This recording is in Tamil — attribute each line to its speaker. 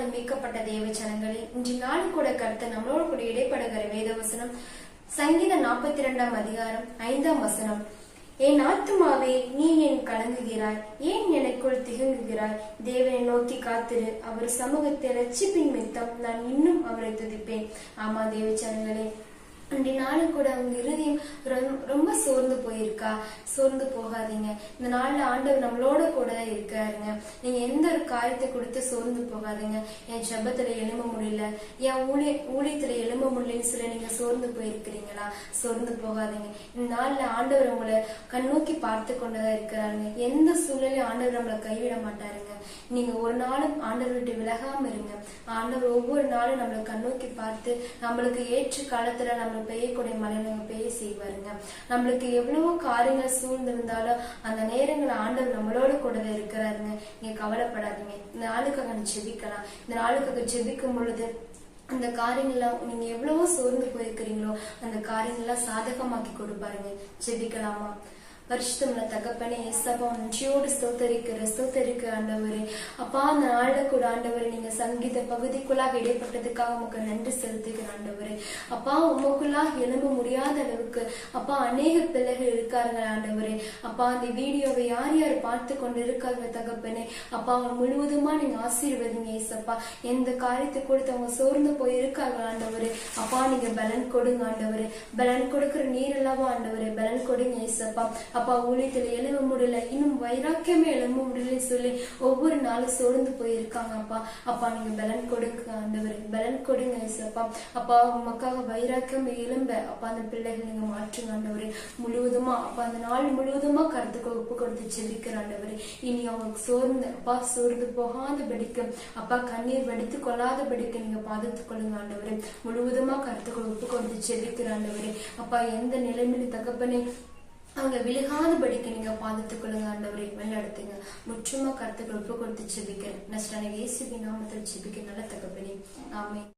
Speaker 1: கிருபையினால மீட்கப்பட்ட தேவ ஜனங்களே, இன்று நாள் கூட கர்த்தர் நம்மளோடு கூட இடைப்படுகிற வேத வசனம் சங்கீதம் 42 அதிகாரம் 5 வசனம். என் ஆத்துமாவே, நீ ஏன் கலங்குகிறாய்? ஏன் எனக்குள் திகங்குகிறாய்? தேவனை நோக்கி காத்திரு, அவர் சமூகத்தை ரட்சிப்பின் மித்தம் நான் இன்னும் அவரை துதிப்பேன். ஆமா தேவ ஜனங்களே, அன்றைய நாளும் கூட உங்க இருதயம் ரொம்ப சோர்ந்து போயிருக்கா? சோர்ந்து போகாதீங்க. இந்த நாள்ல ஆண்டவர் நம்மளோட கூட இருக்காருங்க. நீங்க எந்த ஒரு காரியத்தை கொடுத்து சோர்ந்து போகாதீங்க. என் ஜெபத்துல எழும்ப முடியல, என் ஊழியத்துல எழும்ப முடியலன்னு சொல்லி நீங்க சோர்ந்து போயிருக்கிறீங்களா? சோர்ந்து போகாதீங்க. இந்த நாள்ல ஆண்டவர் உங்களை கண்ணோக்கி பார்த்து கொண்டுதான் இருக்கிறாருங்க. எந்த சூழ்நிலையும் ஆண்டவர் நம்மளை கைவிட மாட்டாருங்க. நீங்க ஒரு நாளும் ஆண்டவர் விட்டு விலகாம இருங்க. ஆண்டவர் ஒவ்வொரு நாளும் நம்மளை கண்ணோக்கி பார்த்து நம்மளுக்கு ஏற்ற காலத்துல நம்ம பெய்யக்கூடிய மழை நம்ம பெய்ய செய்வாருங்க. நம்மளுக்கு எவ்வளவோ காரியங்கள் சூழ்ந்திருந்தாலும் அந்த நேரங்கள் ஆண்டவர் நம்மளோட கூட இருக்கிறாருங்க. நீங்க கவலைப்படாதீங்க. இந்த நாளுக்காக ஜெபிக்கலாம். இந்த நாளுக்காக ஜெபிக்கும் பொழுது அந்த காரியங்கள்லாம் நீங்க எவ்வளவோ சோர்ந்து போயிருக்கிறீங்களோ அந்த காரியங்கள்லாம் சாதகமாக்கி கொடுப்பாருங்க. ஜெபிக்கலாமா? பரிசுத்தமுள்ள தகப்பனே, ஏசப்பா நன்றியோடு ஸ்தோத்தரிக்கிற ஆண்டவரே. அப்பா, அந்த நாள்ல கூட ஆண்டவரே நீங்க சங்கீத பகுதிக்குள்ளாக இடைப்பட்டதுக்காக உங்களுக்கு நன்றி செலுத்துகிற ஆண்டவரே. அப்பா, உமக்குள்ளாக எழும்ப முடியாத அளவுக்கு அப்பா அநேக பிள்ளைகள் இருக்காருங்க ஆண்டவரே. அப்பா, அந்த வீடியோவை யார் யார் பார்த்து கொண்டு இருக்காங்க தகப்பனே, அப்பா அவங்க முழுவதுமா நீங்க ஆசீர்வதிங்க ஏசப்பா. எந்த காரியத்தை கொடுத்து அவங்க சோர்ந்து போய் இருக்காங்க ஆண்டவரே. அப்பா, நீங்க பலன் கொடுங்க ஆண்டவரே. பலன் கொடுக்கிற நீர் அல்லவா ஆண்டவரே, பலன் கொடுங்க ஏசப்பா. அப்பா, ஊழியத்துல எழும்ப முடியல, இன்னும் வைராக்கியமே எழும்ப முடியலன்னு சொல்லி ஒவ்வொரு நாளும் சோர்ந்து போயிருக்காங்க அப்பா. அப்பா, நீங்க பலன் கொடுங்க ஆண்டவரே, பலன் கொடுங்க ஏசப்பா. அப்பா, உமக்காக வைராக்கியம் எழும்ப அப்பா அந்த பிள்ளைகள் நீங்க மாற்றுங்க ஆண்டவரே. முழுவதுமா அப்பா அந்த நாள் முழுவதுமா கருத்துக்கு ஒப்பு கொடுத்து செபிக்கிற ஆண்டவரே. இனி அவங்களுக்கு சோர்ந்து போகாத படிக்க அப்பா கண்ணீர் வடித்து கொள்ளாத படிக்க நீங்க பாதுகாத்துக் கொள்ளுங்க ஆண்டவரே. முழுவதுமா கருத்துக்கள் ஒப்பு கொடுத்து செபிக்கிற ஆண்டவரே. அப்பா, எந்த நிலைமையில தகப்பனே அவங்க விழுகாதபடிக்கு நீங்க பாதுகாத்துக் கொள்ளுங்க ஆண்டவரே. வழிநடத்துங்க. முற்றுமா கருத்துக்கள் ஒப்பு கொடுத்து செபிக்கிறேன். நஷ்டான இயேசுவின் நாமத்தில் செபிக்க நல்ல தகப்பனே. ஆமென்.